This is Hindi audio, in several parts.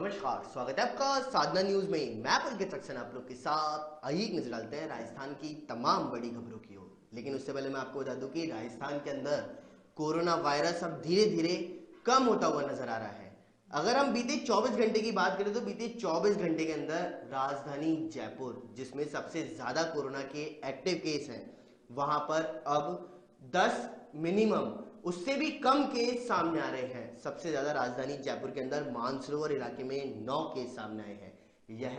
नमस्कार, स्वागत है आपका साधना न्यूज में। मैं पुलकित सक्सेना आप लोग के साथ। आइए एक नजर डालते हैं राजस्थान की तमाम बड़ी खबरों की ओर। लेकिन उससे पहले मैं आपको बता दूं कि राजस्थान के अंदर कोरोना वायरस अब धीरे धीरे कम होता हुआ नजर आ रहा है। अगर हम बीते 24 घंटे की बात करें तो बीते 24 घंटे के अंदर राजधानी जयपुर, जिसमें सबसे ज्यादा कोरोना के एक्टिव केस हैं, वहां पर अब 10 मिनिमम उससे भी कम केस सामने आ रहे हैं। सबसे ज्यादा राजधानी जयपुर के अंदर मानसरोवर इलाके में 9 केस सामने आए हैं। यह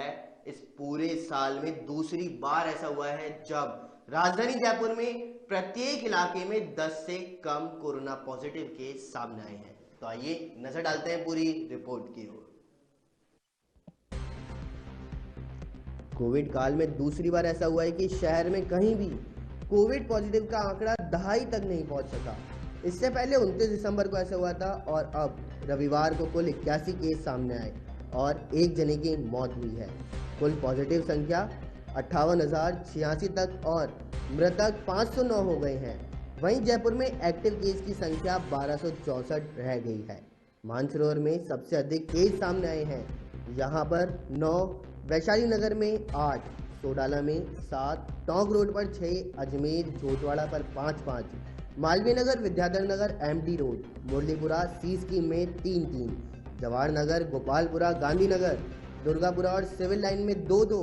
इस पूरे साल में दूसरी बार ऐसा हुआ है जब राजधानी जयपुर में प्रत्येक इलाके में 10 से कम कोरोना पॉजिटिव केस सामने आए हैं। तो आइए नजर डालते हैं पूरी रिपोर्ट की ओर। कोविड काल में दूसरी बार ऐसा हुआ है कि शहर में कहीं भी कोविड पॉजिटिव का आंकड़ा 2.5 तक नहीं पहुंच सका। इससे पहले 29 दिसंबर को ऐसा हुआ था और अब रविवार को कुल 81 केस सामने आए और एक जने की मौत हुई है। कुल पॉजिटिव संख्या 58,086 तक और मृतक 509 हो गए हैं। वहीं जयपुर में एक्टिव केस की संख्या 1264 रह गई है। मानसरोवर में सबसे अधिक केस सामने आए हैं। यहाँ पर 9, वैशाली नगर में 8, सोडाला में 7, टोंक रोड पर 6, अजमेर झोटवाड़ा पर 5, मालवीय नगर, विद्याधर नगर, एमडी रोड, मुरलीपुरा, सी स्कीम में 3, जवाहर नगर, गोपालपुरा, गांधीनगर, दुर्गापुरा और सिविल लाइन में 2,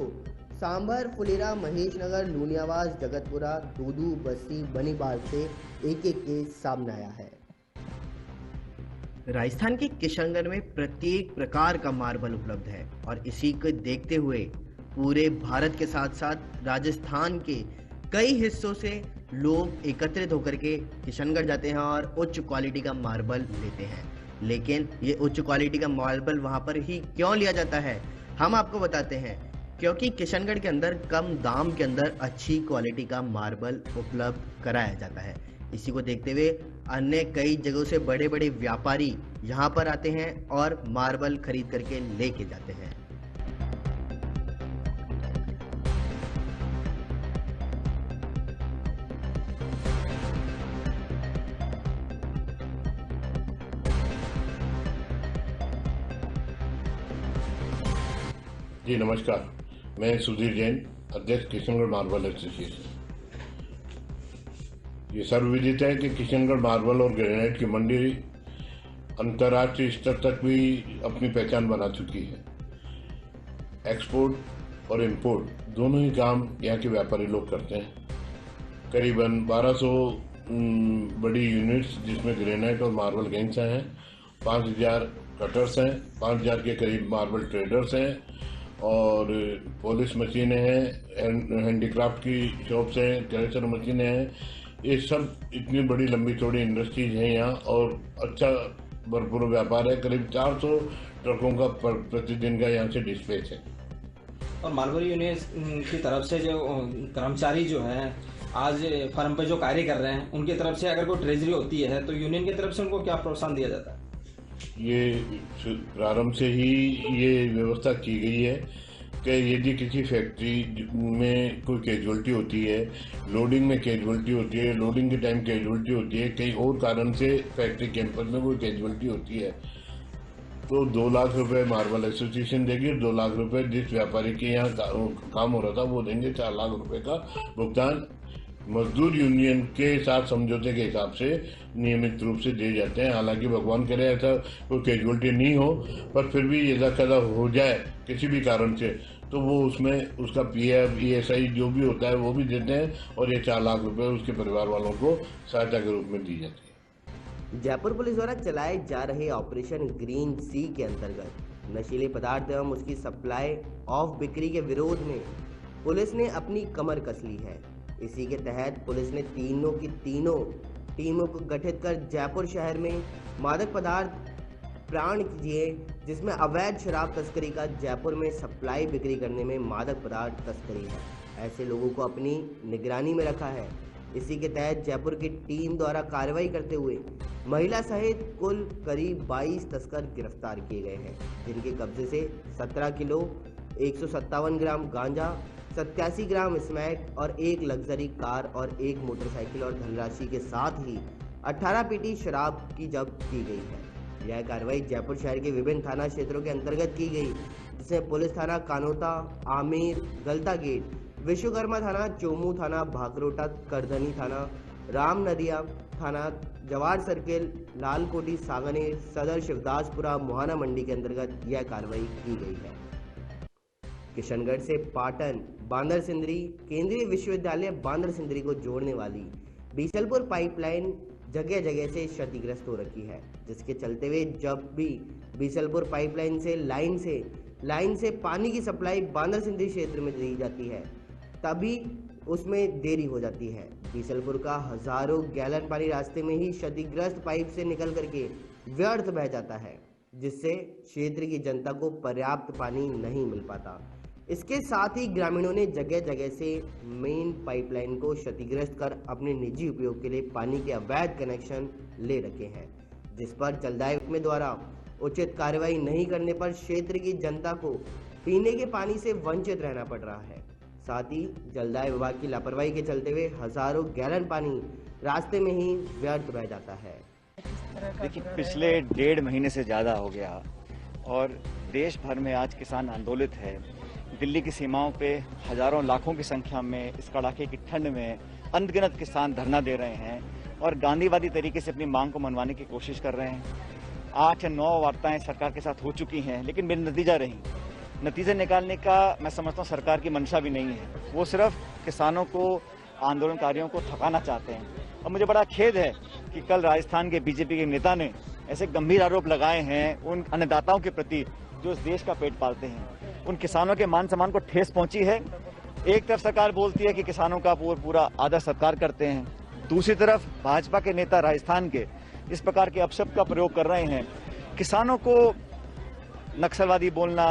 सांभर, फुलेरा, महेश नगर, लूनियावास, जगतपुरा, दूदू, बस्सी, बनीबाग से एक केस सामने आया है। राजस्थान के किशनगढ़ में प्रत्येक प्रकार का मार्बल उपलब्ध है और इसी को देखते हुए पूरे भारत के साथ साथ राजस्थान के कई हिस्सों से लोग एकत्रित होकर के किशनगढ़ जाते हैं और उच्च क्वालिटी का मार्बल लेते हैं। लेकिन ये उच्च क्वालिटी का मार्बल वहां पर ही क्यों लिया जाता है, हम आपको बताते हैं। क्योंकि किशनगढ़ के अंदर कम दाम के अंदर अच्छी क्वालिटी का मार्बल उपलब्ध कराया जाता है। इसी को देखते हुए अन्य कई जगहों से बड़े बड़े व्यापारी यहाँ पर आते हैं और मार्बल खरीद करके लेके जाते हैं। जी नमस्कार, मैं सुधीर जैन, अध्यक्ष किशनगढ़ मार्बल एसोसिएशन। ये सर्वविदित है कि किशनगढ़ मार्बल और ग्रेनाइट की मंडी अंतर्राष्ट्रीय स्तर तक भी अपनी पहचान बना चुकी है। एक्सपोर्ट और इंपोर्ट दोनों ही काम यहाँ के व्यापारी लोग करते हैं। करीबन 1200 बड़ी यूनिट्स जिसमें ग्रेनाइट और मार्बल गैंग्स हैं, 5000 कटर्स हैं, 5000 के करीब मार्बल ट्रेडर्स हैं और पॉलिश मशीनें हैं, हैंडीक्राफ्ट की शॉप्स हैं, क्रशर मशीनें हैं। ये सब इतनी बड़ी लंबी चौड़ी इंडस्ट्रीज हैं यहाँ और अच्छा भरपूर व्यापार है। करीब 400 ट्रकों का प्रतिदिन का यहाँ से डिस्पैच है। और मार्बल यूनियन की तरफ से जो कर्मचारी जो हैं आज फर्म पे जो कार्य कर रहे हैं, उनकी तरफ से अगर कोई ट्रेजरी होती है तो यूनियन की तरफ से उनको क्या प्रोत्साहन दिया जाता है? ये प्रारंभ से ही ये व्यवस्था की गई है कि यदि किसी फैक्ट्री में कोई कैजुअलिटी होती है, लोडिंग में कैजुअलिटी होती है, लोडिंग के टाइम कैजुअलिटी होती है, कई और कारण से फैक्ट्री कैंपस में कोई कैजुअलिटी होती है, तो 2 लाख रुपए मार्बल एसोसिएशन देगी। 2 लाख रुपए जिस व्यापारी के यहाँ काम हो रहा था वो देंगे। 4 लाख रुपए का भुगतान मजदूर यूनियन के साथ समझौते के हिसाब से नियमित रूप से दिए जाते हैं। हालांकि भगवान करे ऐसा कोई कैजुअलिटी नहीं हो, पर फिर भी यदा कदा हो जाए किसी भी कारण से तो वो उसमें उसका पीएफ, ईएसआई जो भी होता है वो भी देते हैं और ये 4 लाख रुपए उसके परिवार वालों को सहायता के रूप में दी जाती है। जयपुर पुलिस द्वारा चलाए जा रहे ऑपरेशन ग्रीन सी के अंतर्गत नशीले पदार्थ एवं उसकी सप्लाई ऑफ बिक्री के विरोध में पुलिस ने अपनी कमर कस ली है। इसी के तहत पुलिस ने तीनों की तीनों टीमों को गठित कर जयपुर शहर में मादक पदार्थ प्राण किए, जिसमें अवैध शराब तस्करी का जयपुर में सप्लाई बिक्री करने में मादक पदार्थ तस्करी है, ऐसे लोगों को अपनी निगरानी में रखा है। इसी के तहत जयपुर की टीम द्वारा कार्रवाई करते हुए महिला सहित कुल करीब 22 तस्कर गिरफ्तार किए गए हैं, जिनके कब्जे से 17 किलो 157 ग्राम गांजा, 87 ग्राम स्मैक और 1 लग्जरी कार और 1 मोटरसाइकिल और धनराशि के साथ ही 18 पेटी शराब की जब्त की गई है। यह कार्रवाई जयपुर शहर के विभिन्न थाना क्षेत्रों के अंतर्गत की गई, जिसमें पुलिस थाना कानोता, आमेर, गलता गेट, विश्वकर्मा थाना, चोमू थाना, भाकरोटा, करधनी थाना, राम नदिया थाना, जवार सर्किल, लालकोटी, सागनेर, सदर, शिवदासपुरा, मोहाना मंडी के अंतर्गत यह कार्रवाई की गई है। किशनगढ़ से पाटन बांदर सिंदरी केंद्रीय विश्वविद्यालय बांदर सिंदरी को जोड़ने वाली बीसलपुर पाइपलाइन जगह जगह से क्षतिग्रस्त हो रखी है, जिसके चलते हुए जब भी बीसलपुर पाइपलाइन से लाइन से पानी की सप्लाई बांदर सिंदरी क्षेत्र में दी जाती है, तभी उसमें देरी हो जाती है। बीसलपुर का हजारों गैलन पानी रास्ते में ही क्षतिग्रस्त पाइप से निकल करके व्यर्थ बह जाता है, जिससे क्षेत्र की जनता को पर्याप्त पानी नहीं मिल पाता। इसके साथ ही ग्रामीणों ने जगह जगह से मेन पाइपलाइन को क्षतिग्रस्त कर अपने निजी उपयोग के लिए पानी के अवैध कनेक्शन ले रखे हैं, जिस पर जलदाय महकमे द्वारा उचित कार्रवाई नहीं करने पर क्षेत्र की जनता को पीने के पानी से वंचित रहना पड़ रहा है। साथ ही जलदाय विभाग की लापरवाही के चलते हुए हजारों गैलन पानी रास्ते में ही व्यर्थ बह जाता है। देखिए, पिछले 1.5 महीने से ज़्यादा हो गया और देश भर में आज किसान आंदोलित है। दिल्ली की सीमाओं पे हजारों लाखों की संख्या में इस कड़ाके की ठंड में अनगिनत किसान धरना दे रहे हैं और गांधीवादी तरीके से अपनी मांग को मनवाने की कोशिश कर रहे हैं। 8 या 9 वार्ताएं सरकार के साथ हो चुकी हैं, लेकिन बिन नतीजा रही। नतीजे निकालने का मैं समझता हूँ सरकार की मंशा भी नहीं है, वो सिर्फ किसानों को, आंदोलनकारियों को थकाना चाहते हैं। और मुझे बड़ा खेद है कि कल राजस्थान के बीजेपी के नेता ने ऐसे गंभीर आरोप लगाए हैं उन अन्नदाताओं के प्रति जो इस देश का पेट पालते हैं। उन किसानों के मान सम्मान को ठेस पहुंची है। एक तरफ सरकार बोलती है कि किसानों का पूरा आदर सत्कार करते हैं, दूसरी तरफ भाजपा के नेता राजस्थान के इस प्रकार के अपशब्द का प्रयोग कर रहे हैं। किसानों को नक्सलवादी बोलना,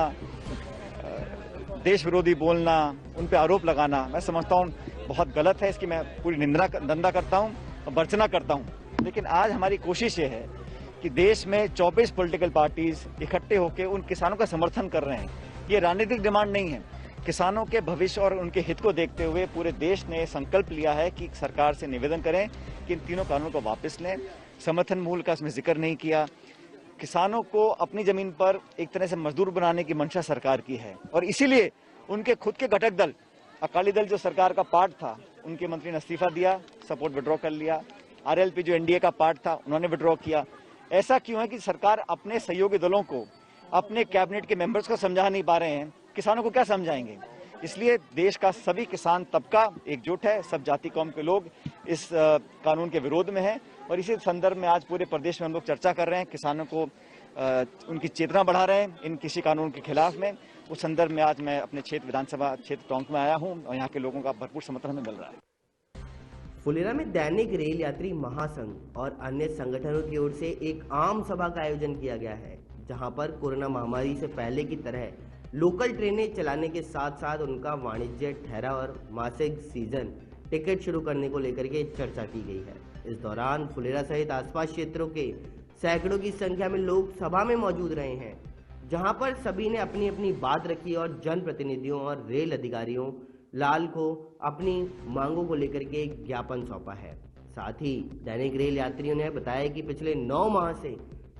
देश विरोधी बोलना, उन पे आरोप लगाना मैं समझता हूँ बहुत गलत है। इसकी मैं पूरी निंदा करता हूँ और भर्त्सना करता हूँ। लेकिन आज हमारी कोशिश ये है कि देश में 24 पॉलिटिकल पार्टीज इकट्ठे होकर उन किसानों का समर्थन कर रहे हैं। ये राजनीतिक डिमांड नहीं है। किसानों के भविष्य और उनके हित को देखते हुए पूरे देश ने संकल्प लिया है कि सरकार से निवेदन करें कि इन तीनों कानूनों को वापस लें। समर्थन मूल्य का इसमें जिक्र नहीं किया। किसानों को अपनी जमीन पर एक तरह से मजदूर बनाने की मंशा सरकार की है और इसीलिए उनके खुद के घटक दल अकाली दल जो सरकार का पार्ट था, उनके मंत्री ने इस्तीफा दिया, सपोर्ट विड्रॉ कर लिया। आरएलपी जो एनडीए का पार्ट था, उन्होंने विड्रॉ किया। ऐसा क्यों है कि सरकार अपने सहयोगी दलों को, अपने कैबिनेट के मेंबर्स को समझा नहीं पा रहे हैं, किसानों को क्या समझाएंगे। इसलिए देश का सभी किसान तबका एकजुट है, सब जाति कौम के लोग इस कानून के विरोध में हैं और इसी संदर्भ में आज पूरे प्रदेश में हम लोग चर्चा कर रहे हैं, किसानों को उनकी चेतना बढ़ा रहे हैं इन किसी कानून के खिलाफ में। उस संदर्भ में आज मैं अपने विधानसभा क्षेत्र टोंक में आया हूं और यहाँ के लोगों का भरपूर समर्थन हमें मिल रहा है। फुलेरा में दैनिक रेल यात्री महासंघ और अन्य संगठनों की ओर से एक आम सभा का आयोजन किया गया है, जहां पर कोरोना महामारी से पहले की तरह लोकल ट्रेनें चलाने के साथ साथ उनका वाणिज्य ठहरा और मासिक सीजन टिकट शुरू करने को लेकर के चर्चा की गई है। इस दौरान फुलेरा सहित आसपास क्षेत्रों के सैकड़ों की संख्या में लोग सभा में मौजूद रहे हैं, जहां पर सभी ने अपनी अपनी बात रखी और जनप्रतिनिधियों और रेल अधिकारियों लाल को अपनी मांगों को लेकर के एक ज्ञापन सौंपा है। साथ ही दैनिक रेल यात्रियों ने बताया कि पिछले 9 माह से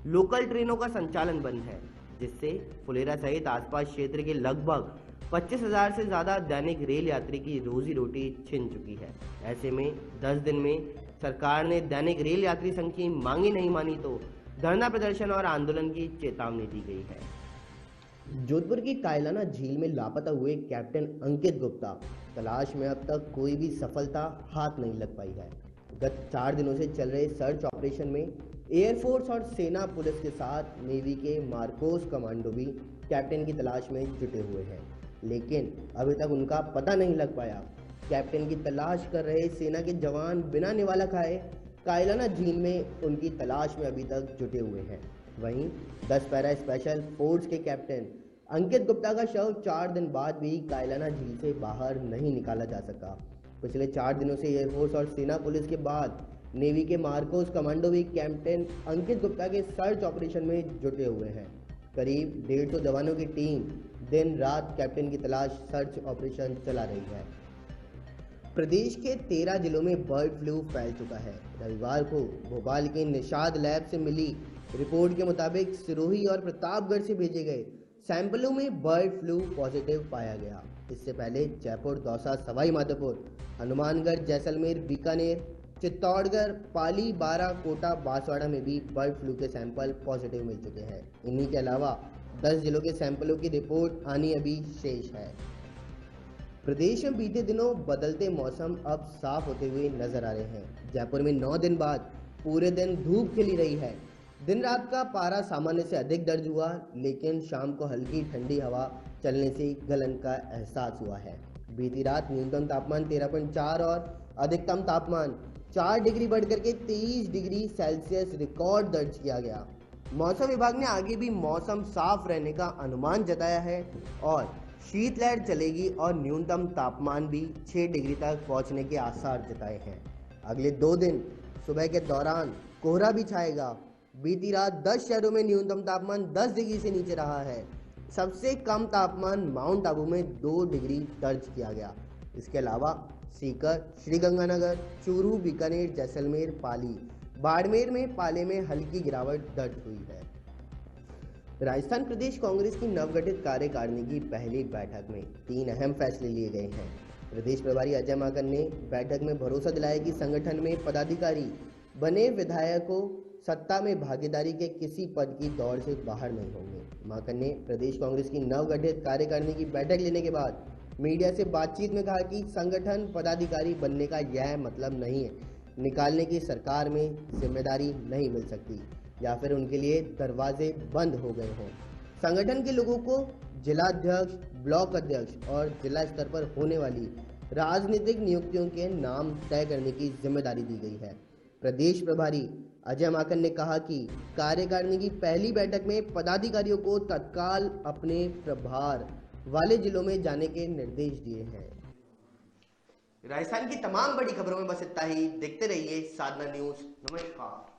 लोकल ट्रेनों का संचालन बंद है, जिससे फुलेरा सहित आसपास क्षेत्र के लगभग 25,000 से ज्यादा दैनिक रेल यात्री की रोजी रोटी छिन चुकी है। ऐसे में 10 दिन में सरकार ने दैनिक रेल यात्री संघ की मांगी नहीं मानी तो धरना प्रदर्शन और आंदोलन की चेतावनी दी गई है। जोधपुर की कायलाना झील में लापता हुए कैप्टन अंकित गुप्ता तलाश में अब तक कोई भी सफलता हाथ नहीं लग पाई है। गत 4 दिनों से चल रहे सर्च ऑपरेशन में एयरफोर्स और सेना पुलिस के साथ नेवी के मार्कोस कमांडो भी कैप्टन की तलाश में जुटे हुए हैं, लेकिन अभी तक उनका पता नहीं लग पाया। कैप्टन की तलाश कर रहे सेना के जवान बिना निवाला खाए कायलाना झील में उनकी तलाश में अभी तक जुटे हुए हैं। वहीं 10 पैरा स्पेशल फोर्स के कैप्टन अंकित गुप्ता का शव 4 दिन बाद भी कायलाना झील से बाहर नहीं निकाला जा सका। पिछले 4 दिनों से एयरफोर्स और सेना पुलिस के बाद नेवी के मार्कोस कमांडो भी कैप्टन अंकित गुप्ता के सर्च ऑपरेशन में जुटे हुए हैं। करीब 150 जवानों की टीम दिन रात कैप्टन की तलाश सर्च ऑपरेशन चला रही है। प्रदेश के 13 जिलों में बर्ड फ्लू फैल चुका है। रविवार को भोपाल के निषाद लैब से मिली रिपोर्ट के मुताबिक सिरोही और प्रतापगढ़ से भेजे गए सैंपलों में बर्ड फ्लू पॉजिटिव पाया गया। इससे पहले जयपुर, दौसा, सवाई माधोपुर, हनुमानगढ़, जैसलमेर, बीकानेर, चित्तौड़गढ़, पाली, बारां, कोटा, बांसवाड़ा में भी बर्ड फ्लू के सैंपल पॉजिटिव मिल चुके हैं। इन्हीं के अलावा 10 जिलों के सैंपलों की रिपोर्ट आनी अभी शेष है। प्रदेश में बीते दिनों बदलते मौसम अब साफ होते हुए नजर आ रहे हैं। जयपुर में 9 दिन बाद पूरे दिन धूप खिली रही है। दिन रात का पारा सामान्य से अधिक दर्ज हुआ, लेकिन शाम को हल्की ठंडी हवा चलने से गलन का एहसास हुआ है। बीती रात न्यूनतम तापमान 13.4 और अधिकतम तापमान 4 डिग्री बढ़कर के 23 डिग्री सेल्सियस रिकॉर्ड दर्ज किया गया। मौसम विभाग ने आगे भी मौसम साफ रहने का अनुमान जताया है और शीतलहर चलेगी और न्यूनतम तापमान भी 6 डिग्री तक पहुंचने के आसार जताए हैं। अगले 2 दिन सुबह के दौरान कोहरा भी छाएगा। बीती रात 10 शहरों में न्यूनतम तापमान 10 डिग्री से नीचे रहा है। सबसे कम तापमान माउंट आबू में 2 डिग्री दर्ज किया गया। इसके अलावा सीकर, श्रीगंगानगर, चूरू, बीकानेर, जैसलमेर, पाली, बाड़मेर में पाले में हल्की गिरावट दर्ज हुई है। राजस्थान प्रदेश कांग्रेस की नवगठित कार्यकारिणी की पहली बैठक में 3 अहम फैसले लिए गए हैं। प्रदेश प्रभारी अजय माकन ने बैठक में भरोसा दिलाया कि संगठन में पदाधिकारी बने विधायकों सत्ता में भागीदारी के किसी पद की दौड़ से बाहर नहीं होंगे। माकन ने प्रदेश कांग्रेस की नवगठित कार्यकारिणी की बैठक लेने के बाद मीडिया से बातचीत में कहा कि संगठन पदाधिकारी बनने का यह मतलब नहीं है निकालने की सरकार में जिम्मेदारी नहीं मिल सकती या फिर उनके लिए दरवाजे बंद हो गए हों। संगठन के लोगों को जिलाध्यक्ष, ब्लॉक अध्यक्ष और जिला स्तर पर होने वाली राजनीतिक नियुक्तियों के नाम तय करने की जिम्मेदारी दी गई है। प्रदेश प्रभारी अजय माकन ने कहा कि कार्यकारिणी की पहली बैठक में पदाधिकारियों को तत्काल अपने प्रभार वाले जिलों में जाने के निर्देश दिए हैं। राजस्थान की तमाम बड़ी खबरों में बस इतना ही। देखते रहिए साधना न्यूज। नमस्कार।